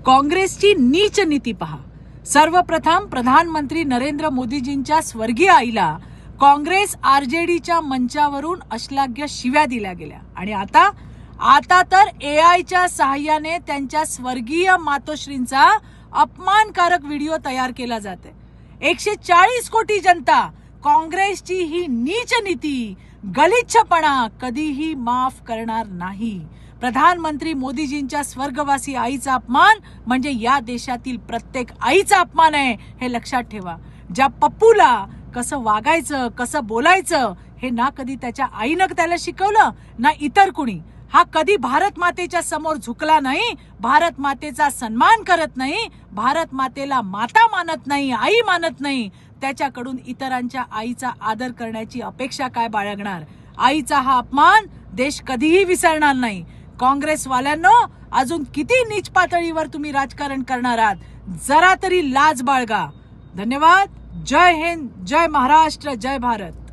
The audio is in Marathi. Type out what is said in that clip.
काँग्रेसची नीच नीती पहा। सर्वप्रथम प्रधानमंत्री नरेंद्र मोदीजींच्या स्वर्गीय आईला काँग्रेस आरजेडीच्या मंचावरून अश्लाघ्य शिव्या दिल्या गेल्या आणि आता तर एआयच्या सहाय्याने त्यांच्या स्वर्गीय मातोश्रींचा अपमानकारक व्हिडिओ तयार केला जाते। 140 कोटी जनता काँग्रेसची ही नीच नीती, गलिच्छपणा कधीही माफ करणार नाही। प्रधानमंत्री मोदीजींच्या स्वर्गवासी आईचा अपमान म्हणजे या देशातील प्रत्येक आईचा अपमान आहे, हे लक्षात ठेवा। ज्या पप्पूला कसं वागायचं, कसं बोलायचं हे ना कधी त्याच्या आईनं त्याला शिकवलं ना इतर कुणी। हा कधी भारत मातेच्या समोर झुकला नाही, भारत मातेचा सन्मान करत नाही, भारत मातेला माता मानत नाही, आई मानत नाही। त्याच्याकडून इतरांच्या आईचा आदर करण्याची अपेक्षा काय बाळगणार? आईचा हा अपमान देश कधीही विसरणार नाही। काँग्रेसवाल्यांनो, अजून किती नीच पातळीवर तुम्ही राजकारण करणार आहात? जरा तरी लाज बाळगा। धन्यवाद। जय हिंद, जय महाराष्ट्र, जय भारत।